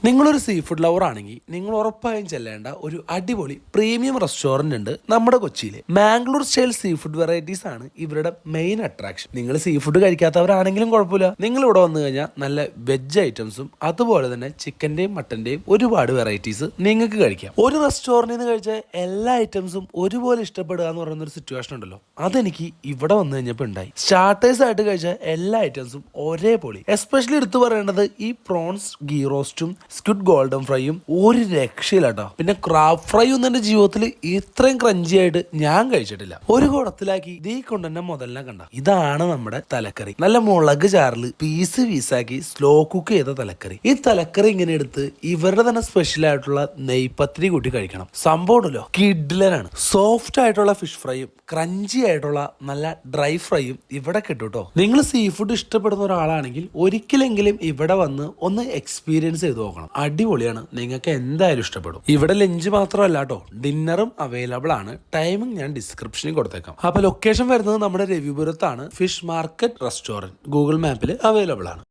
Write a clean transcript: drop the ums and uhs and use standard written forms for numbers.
നിങ്ങളൊരു sea food lover ആണെങ്കിൽ നിങ്ങൾ ഉറപ്പായും ചെല്ലേണ്ട ഒരു അടിപൊളി പ്രീമിയം റെസ്റ്റോറന്റ് ഉണ്ട് നമ്മുടെ കൊച്ചിയിൽ. Mangalore style sea food varieties ആണ് ഇവരുടെ മെയിൻ അട്രാക്ഷൻ. നിങ്ങൾ സീ ഫുഡ് കഴിക്കാത്തവരാണെങ്കിലും കുഴപ്പമില്ല, നിങ്ങൾ ഇവിടെ വന്നു കഴിഞ്ഞാൽ നല്ല വെജ് ഐറ്റംസും അതുപോലെ തന്നെ ചിക്കന്റെയും മട്ടന്റെയും ഒരുപാട് വെറൈറ്റീസ് നിങ്ങൾക്ക് കഴിക്കാം. ഒരു റെസ്റ്റോറന്റിൽ നിന്ന് കഴിച്ച എല്ലാ ഐറ്റംസും ഒരുപോലെ ഇഷ്ടപ്പെടുക എന്ന് പറയുന്ന ഒരു സിറ്റുവേഷൻ ഉണ്ടല്ലോ, അതെനിക്ക് ഇവിടെ വന്നു കഴിഞ്ഞപ്പോൾ ഉണ്ടായി. സ്റ്റാർട്ടേഴ്സ് ആയിട്ട് കഴിച്ച എല്ലാ ഐറ്റംസും ഒരേപോലെ. എസ്പെഷ്യലി എടുത്തു പറയേണ്ടത് ഈ പ്രോൺസ് ഗീ റോസ്റ്റും സ്ക്വിഡ് ഗോൾഡൻ ഫ്രൈയും ഒരു രക്ഷയില്ലാട്ടോ. പിന്നെ ക്രാബ് ഫ്രൈ ഒന്നും എന്റെ ജീവിതത്തിൽ ഇത്രയും ക്രഞ്ചി ആയിട്ട് ഞാൻ കഴിച്ചിട്ടില്ല. ഒരു കുടത്തിലാക്കി ഇതേ കൊണ്ടുതന്നെ മുതലിനെ കണ്ട. ഇതാണ് നമ്മുടെ തലക്കറി. നല്ല മുളക് ചാറില് പീസ് പീസാക്കി സ്ലോ കുക്ക് ചെയ്ത തലക്കറി. ഈ തലക്കറി ഇങ്ങനെ എടുത്ത് ഇവരുടെ തന്നെ സ്പെഷ്യൽ ആയിട്ടുള്ള നെയ്പത്തിരി കൂട്ടി കഴിക്കണം. സംഭവം ഉണ്ടല്ലോ കിഡ്ലനാണ്. സോഫ്റ്റ് ആയിട്ടുള്ള ഫിഷ് ഫ്രൈയും ക്രഞ്ചി ആയിട്ടുള്ള നല്ല ഡ്രൈ ഫ്രൈയും ഇവിടെ കിട്ടും. നിങ്ങൾ സീ ഫുഡ് ഇഷ്ടപ്പെടുന്ന ഒരാളാണെങ്കിൽ ഒരിക്കലെങ്കിലും ഇവിടെ വന്ന് ഒന്ന് എക്സ്പീരിയൻസ് ചെയ്ത് നോക്കണം. അടിപൊളിയാണ്, നിങ്ങൾക്ക് എന്തായാലും ഇഷ്ടപ്പെടും. ഇവിടെ ലഞ്ച് മാത്രമല്ല കേട്ടോ, ഡിന്നറും അവൈലബിൾ ആണ്. ടൈമിംഗ് ഞാൻ ഡിസ്ക്രിപ്ഷനിൽ കൊടുത്തേക്കാം. അപ്പൊ ലൊക്കേഷൻ വരുന്നത് നമ്മുടെ രവിപുരത്താണ്. ഫിഷ് മാർക്കറ്റ് റെസ്റ്റോറന്റ് ഗൂഗിൾ മാപ്പിൽ അവൈലബിൾ ആണ്.